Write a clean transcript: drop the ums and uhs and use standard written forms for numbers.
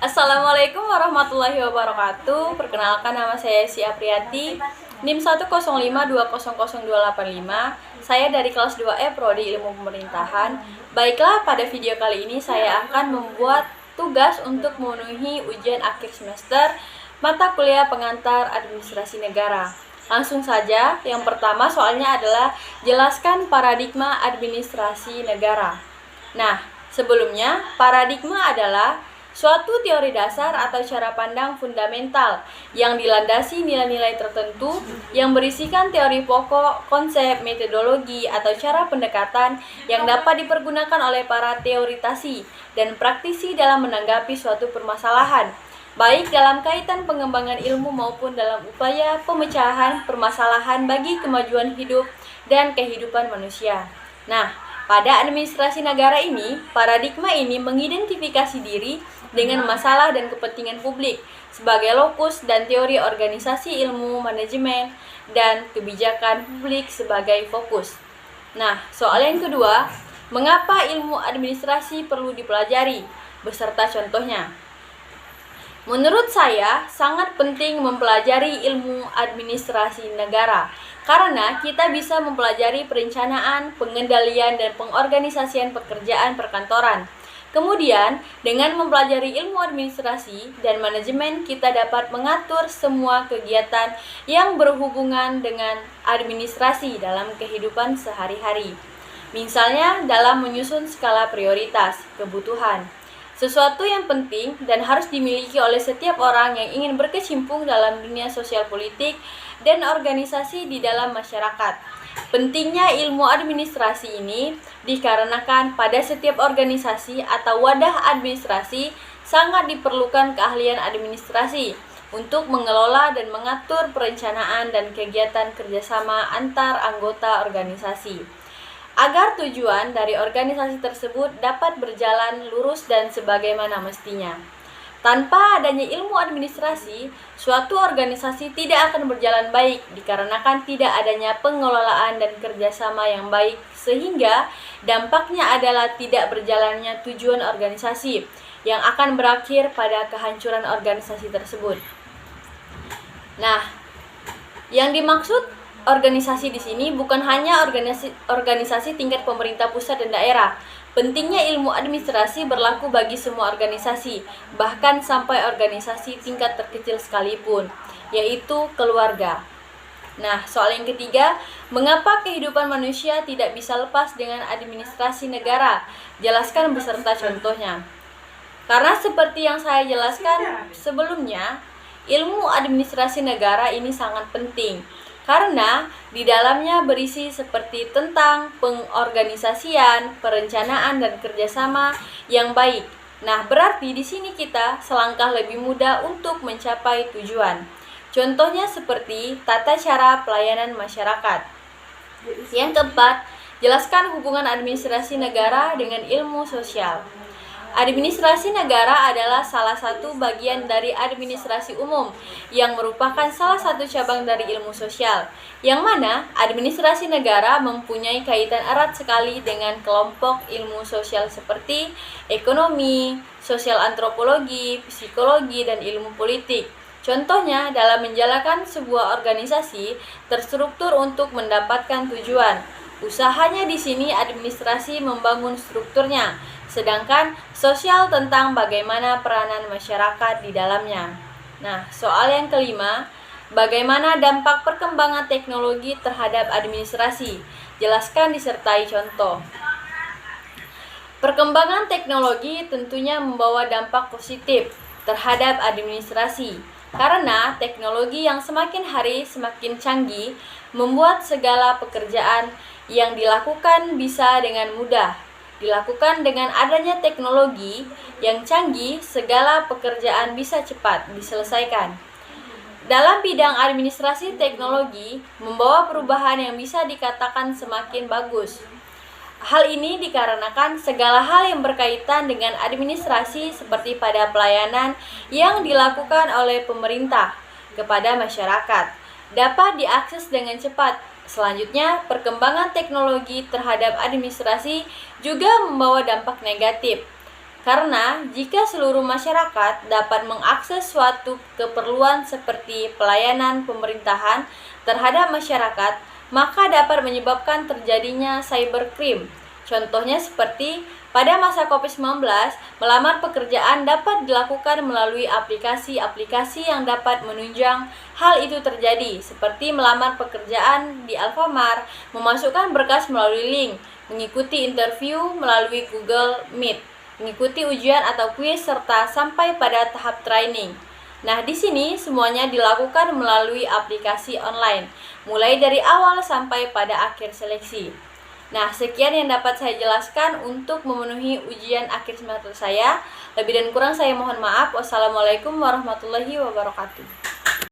Assalamualaikum warahmatullahi wabarakatuh. Perkenalkan, nama saya Si Apriyati, NIM 105200285. Saya dari kelas 2E Prodi Ilmu Pemerintahan. Baiklah, pada video kali ini saya akan membuat tugas untuk memenuhi ujian akhir semester mata kuliah pengantar administrasi negara. Langsung saja, yang pertama soalnya adalah jelaskan paradigma administrasi negara. Nah, sebelumnya paradigma adalah suatu teori dasar atau cara pandang fundamental yang dilandasi nilai-nilai tertentu yang berisikan teori pokok, konsep, metodologi, atau cara pendekatan yang dapat dipergunakan oleh para teoritasi dan praktisi dalam menanggapi suatu permasalahan, baik dalam kaitan pengembangan ilmu maupun dalam upaya pemecahan permasalahan bagi kemajuan hidup dan kehidupan manusia. Nah, pada administrasi negara ini, paradigma ini mengidentifikasi diri dengan masalah dan kepentingan publik sebagai lokus dan teori organisasi ilmu manajemen dan kebijakan publik sebagai fokus. Nah, soal yang kedua, mengapa ilmu administrasi perlu dipelajari beserta contohnya? Menurut saya, sangat penting mempelajari ilmu administrasi negara karena kita bisa mempelajari perencanaan, pengendalian, dan pengorganisasian pekerjaan perkantoran. Kemudian, dengan mempelajari ilmu administrasi dan manajemen, kita dapat mengatur semua kegiatan yang berhubungan dengan administrasi dalam kehidupan sehari-hari. Misalnya, dalam menyusun skala prioritas, kebutuhan, sesuatu yang penting dan harus dimiliki oleh setiap orang yang ingin berkecimpung dalam dunia sosial politik dan organisasi di dalam masyarakat. Pentingnya ilmu administrasi ini dikarenakan pada setiap organisasi atau wadah administrasi sangat diperlukan keahlian administrasi untuk mengelola dan mengatur perencanaan dan kegiatan kerjasama antar anggota organisasi, agar tujuan dari organisasi tersebut dapat berjalan lurus dan sebagaimana mestinya. Tanpa adanya ilmu administrasi, suatu organisasi tidak akan berjalan baik dikarenakan tidak adanya pengelolaan dan kerjasama yang baik, sehingga dampaknya adalah tidak berjalannya tujuan organisasi yang akan berakhir pada kehancuran organisasi tersebut. Nah, yang dimaksud organisasi di sini bukan hanya organisasi tingkat pemerintah pusat dan daerah. Pentingnya ilmu administrasi berlaku bagi semua organisasi, bahkan sampai organisasi tingkat terkecil sekalipun, yaitu keluarga. Nah, soal yang ketiga, mengapa kehidupan manusia tidak bisa lepas dengan administrasi negara? Jelaskan beserta contohnya. Karena seperti yang saya jelaskan sebelumnya, ilmu administrasi negara ini sangat penting karena di dalamnya berisi seperti tentang pengorganisasian, perencanaan, dan kerjasama yang baik. Nah, berarti di sini kita selangkah lebih mudah untuk mencapai tujuan. Contohnya seperti tata cara pelayanan masyarakat. Yang keempat, jelaskan hubungan administrasi negara dengan ilmu sosial. Administrasi negara adalah salah satu bagian dari administrasi umum yang merupakan salah satu cabang dari ilmu sosial, yang mana administrasi negara mempunyai kaitan erat sekali dengan kelompok ilmu sosial seperti ekonomi, sosial antropologi, psikologi, dan ilmu politik. Contohnya, dalam menjalankan sebuah organisasi terstruktur untuk mendapatkan tujuan. Usahanya di sini administrasi membangun strukturnya, sedangkan sosial tentang bagaimana peranan masyarakat di dalamnya. Nah, soal yang kelima, bagaimana dampak perkembangan teknologi terhadap administrasi? Jelaskan disertai contoh. Perkembangan teknologi tentunya membawa dampak positif terhadap administrasi, karena teknologi yang semakin hari semakin canggih membuat segala pekerjaan yang dilakukan bisa dengan mudah. Dilakukan dengan adanya teknologi yang canggih, segala pekerjaan bisa cepat diselesaikan. Dalam bidang administrasi, teknologi membawa perubahan yang bisa dikatakan semakin bagus. Hal ini dikarenakan segala hal yang berkaitan dengan administrasi seperti pada pelayanan yang dilakukan oleh pemerintah kepada masyarakat dapat diakses dengan cepat. Selanjutnya, perkembangan teknologi terhadap administrasi juga membawa dampak negatif. Karena jika seluruh masyarakat dapat mengakses suatu keperluan seperti pelayanan pemerintahan terhadap masyarakat, maka dapat menyebabkan terjadinya cybercrime. Contohnya seperti pada masa COVID-19, melamar pekerjaan dapat dilakukan melalui aplikasi-aplikasi yang dapat menunjang hal itu terjadi, seperti melamar pekerjaan di Alfamart, memasukkan berkas melalui link, mengikuti interview melalui Google Meet, mengikuti ujian atau kuis, serta sampai pada tahap training. Nah, di sini semuanya dilakukan melalui aplikasi online, mulai dari awal sampai pada akhir seleksi. Nah, sekian yang dapat saya jelaskan untuk memenuhi ujian akhir semester saya. Lebih dan kurang saya mohon maaf. Wassalamualaikum warahmatullahi wabarakatuh.